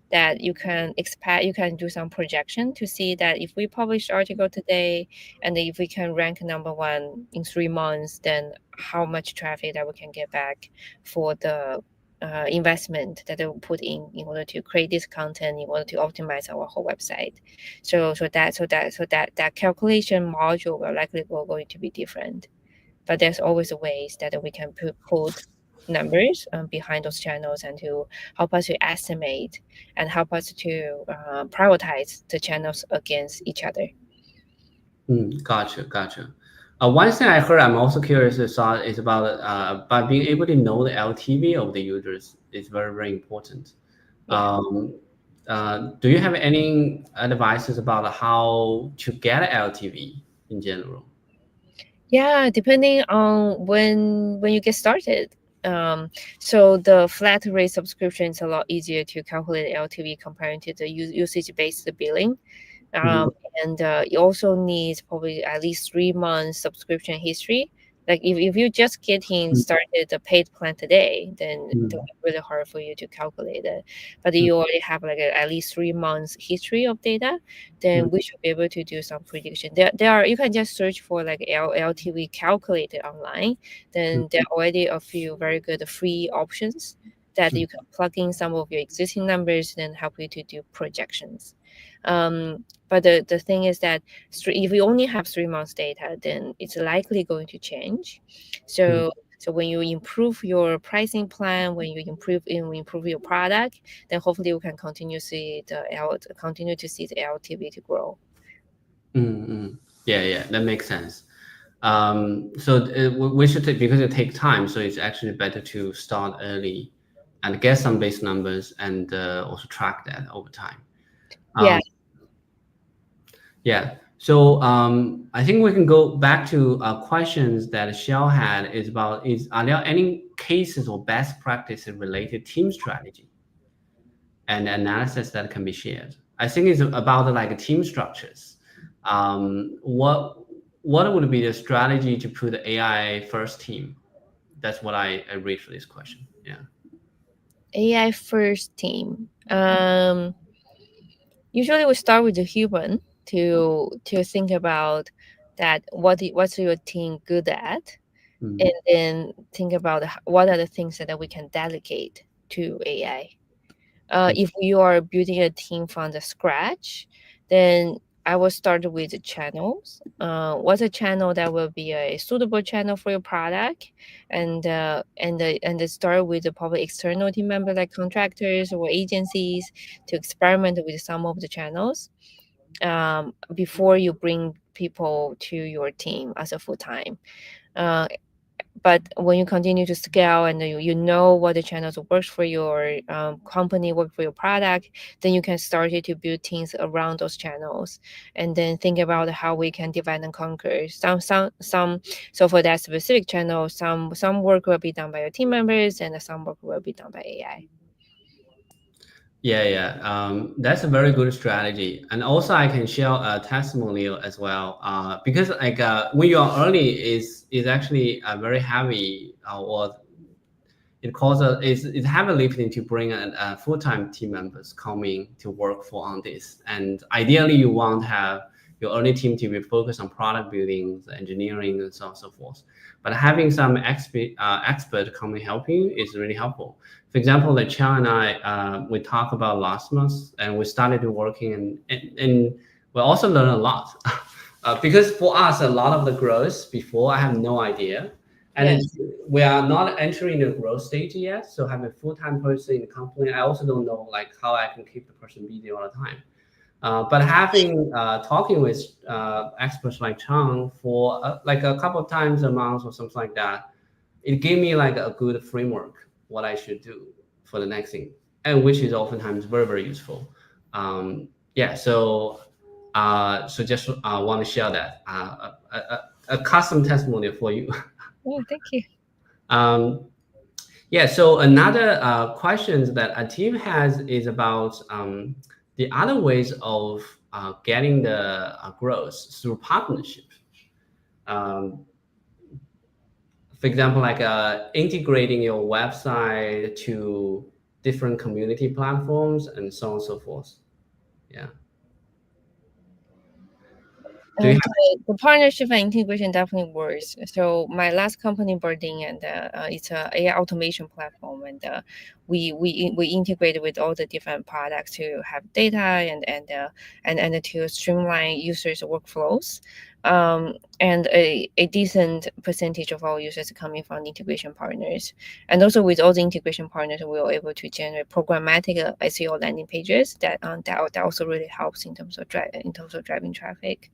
that you can expect. You can do some projection to see that if we publish article today, and if we can rank #1 in 3 months, then how much traffic that we can get back for the investment that they will put in order to create this content, in order to optimize our whole website. So that calculation module will likely going to be different, but there's always ways that we can put numbers behind those channels and to help us to estimate and help us to prioritize the channels against each other. Gotcha. One thing I heard, I'm also curious is about by being able to know the LTV of the users is very, very important. Yeah. Do you have any advices about how to get LTV in general? Yeah, depending on when you get started. So the flat rate subscription is a lot easier to calculate LTV compared to the usage-based billing. And you also need probably at least 3 months subscription history. Like if you just getting started the paid plan today, then it's really hard for you to calculate it. But you already have like at least 3 months history of data, then we should be able to do some prediction. There are, you can just search for like LTV calculated online. Then there are already a few very good free options that you can plug in some of your existing numbers, then help you to do projections. But the thing is that if we only have 3 months data, then it's likely going to change. So when you improve your pricing plan, when you improve your product, then hopefully you can continue to see the LTV to grow. Yeah, that makes sense. So we should take, because it takes time, so it's actually better to start early and get some base numbers and also track that over time. Yeah. Yeah. So I think we can go back to questions that Shell had are there any cases or best practices related team strategy and analysis that can be shared? I think it's about like team structures. What would be the strategy to put the AI first team? That's what I read for this question. Yeah. AI first team. Usually we start with the human to think about that what's your team good at, and then think about what are the things that we can delegate to AI. If you are building a team from the scratch, then I will start with the channels. What's a channel that will be a suitable channel for your product, and start with the probably external team member like contractors or agencies to experiment with some of the channels before you bring people to your team as a full time. but when you continue to scale and you know what the channels works for your company, work for your product, then you can start to build teams around those channels, and then think about how we can divide and conquer. So for that specific channel, some work will be done by your team members, and some work will be done by AI. Yeah. That's a very good strategy. And also I can share a testimonial as well. Because like when you are early is actually very heavy or it causes it's heavy lifting to bring a full-time team members coming to work for on this. And ideally you want to have your early team to be focused on product building, engineering, and so on and so forth. But having some expert coming help you is really helpful. For example, like Chang and I, we talked about last month, and we started working, and we also learned a lot. Because for us, a lot of the growth before, I have no idea. And we are not entering the growth stage yet. So having a full-time person in the company, I also don't know like how I can keep the person busy all the time. But having talking with experts like Chang for like a couple of times a month or something like that, it gave me like a good framework what I should do for the next thing, and which is oftentimes very, very useful. Yeah, so just want to share that a custom testimonial for you. Oh, thank you. Yeah, so another questions that a team has is about the other ways of getting the growth through partnership. For example, like integrating your website to different community platforms and so on and so forth. Yeah. The partnership and integration definitely works. So my last company, Bardeen, and it's a AI automation platform, and we integrate with all the different products to have data and to streamline users' workflows. And a decent percentage of our users are coming from integration partners. And also with all the integration partners, we are able to generate programmatic SEO landing pages that also really helps in terms of driving traffic.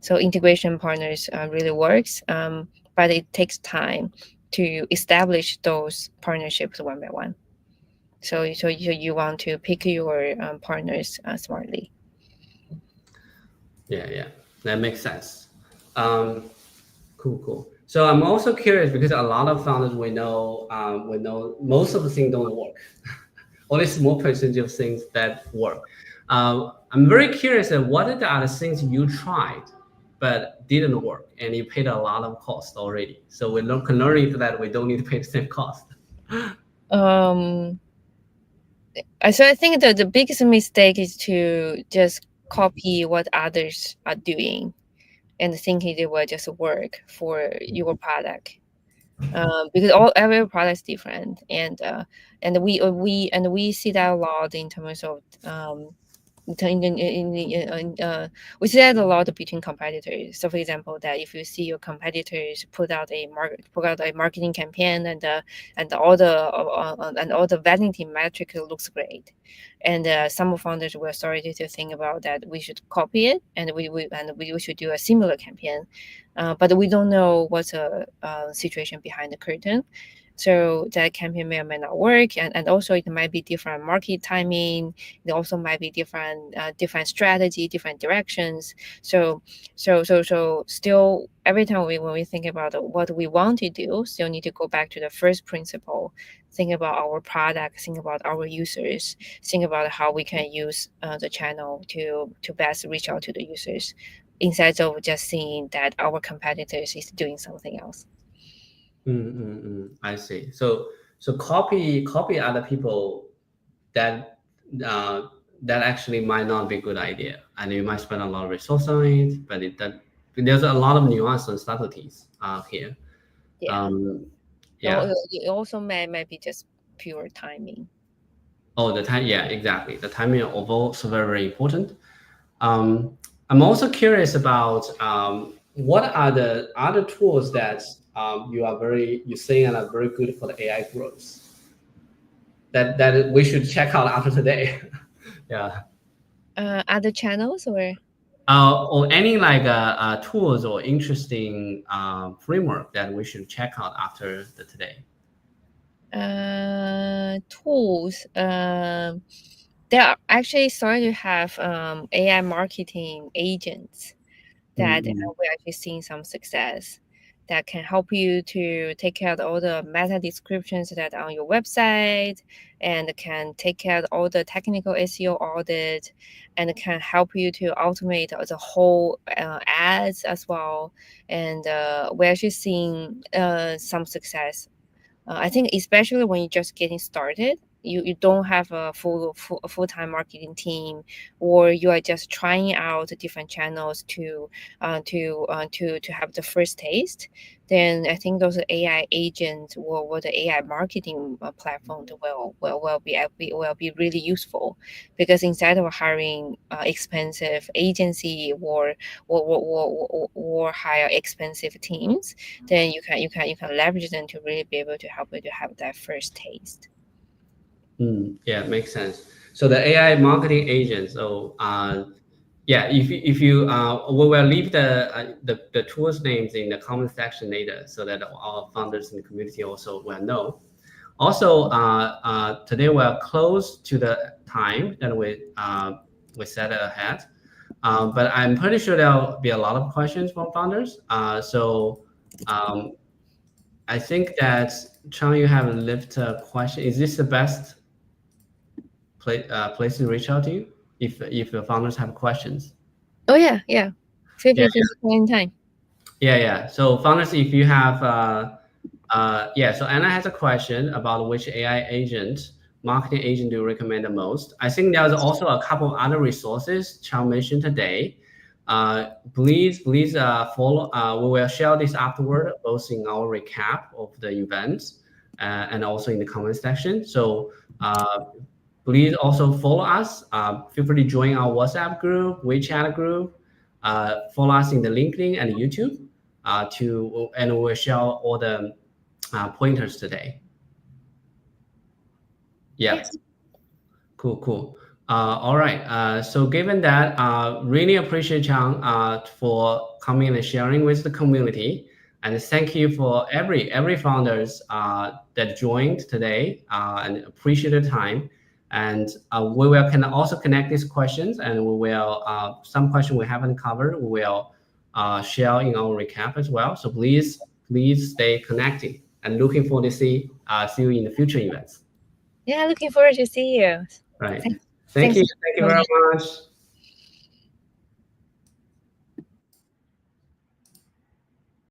So integration partners really works, but it takes time to establish those partnerships one by one. So you want to pick your partners smartly. Yeah, that makes sense. Cool. So I'm also curious because a lot of founders we know most of the things don't work. Only small percentage of things that work. I'm very curious at what are the other things you tried but didn't work and you paid a lot of cost already. So we can learn into that we don't need to pay the same cost. So I think that the biggest mistake is to just copy what others are doing and thinking it will just work for your product. Because every product is different, and we see that a lot in terms of we see that a lot between competitors. So, for example, that if you see your competitors put out a marketing campaign and all the vanity metric looks great, and some founders were started to think about that we should copy it and we should do a similar campaign, but we don't know what's a situation behind the curtain. So that campaign may or may not work, and also it might be different market timing. It also might be different strategy, different directions. So still every time when we think about what we want to do, still need to go back to the first principle. Think about our product, think about our users, think about how we can use the channel to best reach out to the users, instead of just seeing that our competitors is doing something else. I see. So copy other people that actually might not be a good idea, and you might spend a lot of resources on it, but there's a lot of nuance and subtleties here. Yeah. Yeah. It also might be just pure timing. Oh, the time. Yeah, exactly. The timing is also very, very important. I'm also curious about what are the other tools that you saying are very good for the AI growth that we should check out after today. Yeah. Other channels or? Or any like tools or interesting framework that we should check out after today? Tools. They are actually starting to have AI marketing agents that we're actually seeing some success that can help you to take care of all the meta descriptions that are on your website, and can take care of all the technical SEO audit, and can help you to automate the whole ads as well. And we're actually seeing some success. I think especially when you're just getting started, you don't have a full-time marketing team, or you are just trying out different channels to have the first taste. Then I think those AI agents or the AI marketing platform will be really useful, because instead of hiring expensive agency or hire expensive teams, then you can leverage them to really be able to help you to have that first taste. Yeah, makes sense. So the AI marketing agent. So yeah, if you we will leave the tools names in the comment section later, so that our founders in the community also will know. Also, today we're close to the time that we set ahead, but I'm pretty sure there'll be a lot of questions from founders. So I think that Chang, you have left a question. Is this the best place to reach out to you if the founders have questions? Oh yeah. Feel free to spend time. Yeah. So founders, if you have so Anna has a question about which AI agent, marketing agent do you recommend the most? I think there's also a couple of other resources Chang mentioned today. Please follow. We will share this afterward, both in our recap of the events and also in the comment section. So please also follow us. Feel free to join our WhatsApp group, WeChat group. Follow us in the LinkedIn and YouTube. And we'll share all the pointers today. Yeah. Yes. Cool. All right. So given that, really appreciate Chang for coming and sharing with the community, and thank you for every founders that joined today and appreciate the time. And we will can also connect these questions, and we will some questions we haven't covered we will share in our recap as well. So please stay connected, and looking forward to see you in the future events. Yeah, looking forward to see you. Right. Thanks. Thank you very much.